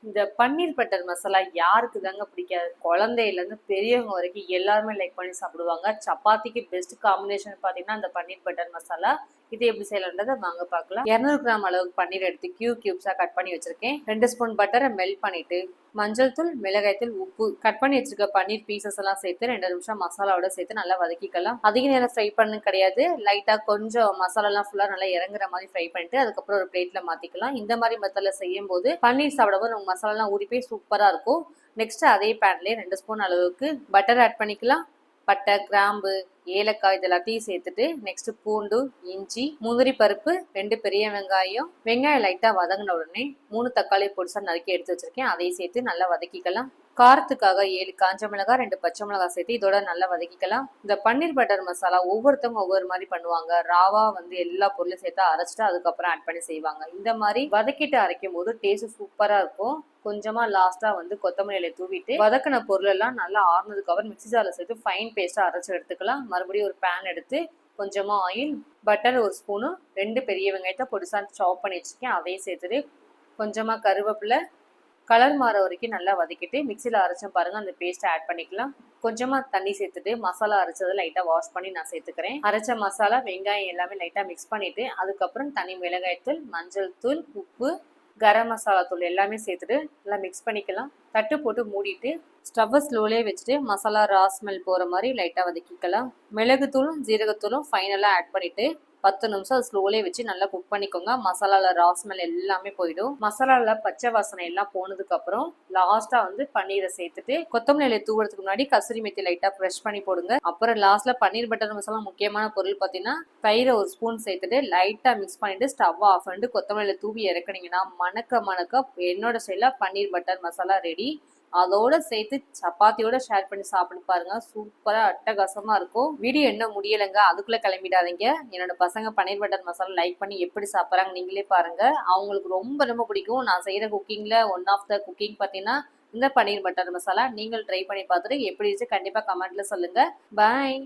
இந்த பன்னீர் பட்டர் மசாலா யாருக்கு தாங்க பிடிக்காது? குழந்தையிலேருந்து பெரியவங்க வரைக்கும் எல்லாருமே லைக் பண்ணி சாப்பிடுவாங்க. சப்பாத்திக்கு பெஸ்ட் காம்பினேஷன் பார்த்தீங்கன்னா அந்த பன்னீர் பட்டர் மசாலா. இது எப்படி செய்யலான்றதை வாங்க பார்க்கலாம். 200 கிராம் அளவுக்கு பன்னீர் எடுத்து கியூப்ஸாக கட் பண்ணி வச்சிருக்கேன். 2 ஸ்பூன் பட்டரை மெல்ட் பண்ணிட்டு மஞ்சள் தூள், மிளகாய் தூள், உப்பு, கட் பண்ணி வச்சிருக்க பன்னீர் பீசஸ் எல்லாம் சேர்த்து 2 நிமிஷம் மசாலாவோட சேர்த்து நல்லா வதக்கிக்கலாம். அதிக நேரம் ஃப்ரை பண்ணு கிடையாது. லைட்டா கொஞ்சம் மசாலாலாம் ஃபுல்லா நல்லா இறங்குற மாதிரி ஃப்ரை பண்ணிட்டு அதுக்கப்புறம் ஒரு பிளேட்ல மாத்திக்கலாம். இந்த மாதிரி மெத்தட்ல செய்யும் போது பன்னீர் சாப்பிடும்போது நம்ம மசாலாலாம் ஊறி போய் சூப்பரா இருக்கும். நெக்ஸ்ட் அதே பேன்லேயே 2 ஸ்பூன் அளவுக்கு பட்டர் ஆட் பண்ணிக்கலாம். பட்டை, கிராம்பு, ஏலக்காய் இது எல்லாத்தையும் சேர்த்துட்டு நெக்ஸ்ட் பூண்டு, இஞ்சி, முந்திரி பருப்பு, 2 பெரிய வெங்காயம் லைட்டா வதங்கின உடனே 3 தக்காளி பொடிசா நறுக்கி எடுத்து வச்சிருக்கேன். அதையும் சேர்த்து நல்லா வதக்கிக்கலாம். காரத்துக்காக 7 காஞ்ச மிளகாய், 2 பச்சை மிளகாய் சேர்த்து இதோட நல்லா வதக்கிக்கலாம். இந்த பன்னீர் பட்டர் மசாலா ஒவ்வொருத்தவங்க ஒவ்வொரு மாதிரி பண்ணுவாங்க. ராவா எல்லா பொருளும் சேர்த்து அரைச்சிட்டு அதுக்கப்புறம் ஆட் பண்ணி செய்வாங்க. இந்த மாதிரி வதக்கிட்டு அரைக்கும் போது டேஸ்ட் சூப்பரா இருக்கும். கொஞ்சமா லாஸ்டா கொத்தமல்லி இலையை தூவிட்டு வதக்கின பொருள் எல்லாம் நல்லா ஆறுனதுக்கு அப்புறம் மிக்ஸி ஜார்ல சேர்த்து ஃபைன் பேஸ்டா அரைச்சு எடுத்துக்கலாம். மறுபடியும் ஒரு பேன் எடுத்து கொஞ்சமா ஆயில், பட்டர் 1 ஸ்பூனு, 2 பெரிய வெங்காயத்தை பொடிசா சாப் பண்ணி வச்சிருக்கேன். அதையும் சேர்த்துட்டு கொஞ்சமா கருவேப்பிலை, கலர் மாற வரைக்கும் நல்லா வதக்கிட்டு மிக்சியில் அரைச்சோம் பாருங்க, அந்த பேஸ்ட்டை ஆட் பண்ணிக்கலாம். கொஞ்சமா தண்ணி சேர்த்துட்டு மசாலா அரைச்சதை லைட்டா வாஷ் பண்ணி நான் சேர்த்துக்கிறேன். அரைச்ச மசாலா, வெங்காயம் எல்லாமே லைட்டா மிக்ஸ் பண்ணிட்டு அதுக்கப்புறம் தனி மிளகாய் தூள், மஞ்சள் தூள், உப்பு, கரம் மசாலா தூள் எல்லாமே சேர்த்துட்டு நல்லா மிக்ஸ் பண்ணிக்கலாம். தட்டு போட்டு மூடிட்டு ஸ்டவ்வை ஸ்லோலே வச்சுட்டு மசாலா ஸ்மெல் போகிற மாதிரி லைட்டாக வதக்கிக்கலாம். மிளகுத்தூளும் ஜீரகத்தூளும் ஃபைனலாக ஆட் பண்ணிட்டு 10 நிமிஷம் ஸ்லோலே வச்சு நல்லா குக் பண்ணிக்கோங்க. மசாலாவில் ஸ்மெல் எல்லாமே போயிடும். மசாலாவில் பச்சை வாசனை எல்லாம் போனதுக்கு அப்புறம் லாஸ்ட்டாக பன்னீரை சேர்த்துட்டு கொத்தமல்லி இலையை தூவுறதுக்கு முன்னாடி கசூரி மெத்தி லைட்டாக ப்ரெஷ் பண்ணி போடுங்க. அப்புறம் லாஸ்ட்டில் பன்னீர் பட்டர் மசாலா முக்கியமான பொருள் பார்த்தீங்கன்னா தயிரை 1 ஸ்பூன் சேர்த்துட்டு லைட்டாக மிக்ஸ் பண்ணிட்டு ஸ்டவ் ஆஃப் பண்ணிட்டு கொத்தமல்லி இலையை தூவி இறக்குனீங்கன்னா மணக்க என்னோட ஸ்டைலில் பன்னீர் பட்டர் மசாலா ரெடி. அதோட சேர்த்து சப்பாத்தியோட ஷேர் பண்ணி சாப்பிட்டு பாருங்க, சூப்பரா அட்டகாசமா இருக்கும். வீடியோ என்ன முடியலைங்க, அதுக்குள்ள கிளம்பிடாதீங்க. என்னோட பசங்க பன்னீர் பட்டர் மசாலா லைக் பண்ணி எப்படி சாப்பிட்றாங்க நீங்களே பாருங்க. அவங்களுக்கு ரொம்ப ரொம்ப பிடிக்கும். நான் செய்யற குக்கிங்ல ஒன் ஆஃப் த குக்கிங் பார்த்தீங்கன்னா இந்த பன்னீர் பட்டர் மசாலா. நீங்கள் ட்ரை பண்ணி பார்த்துட்டு எப்படி இருந்துச்சு கண்டிப்பா கமெண்ட்ல சொல்லுங்க. பாய்.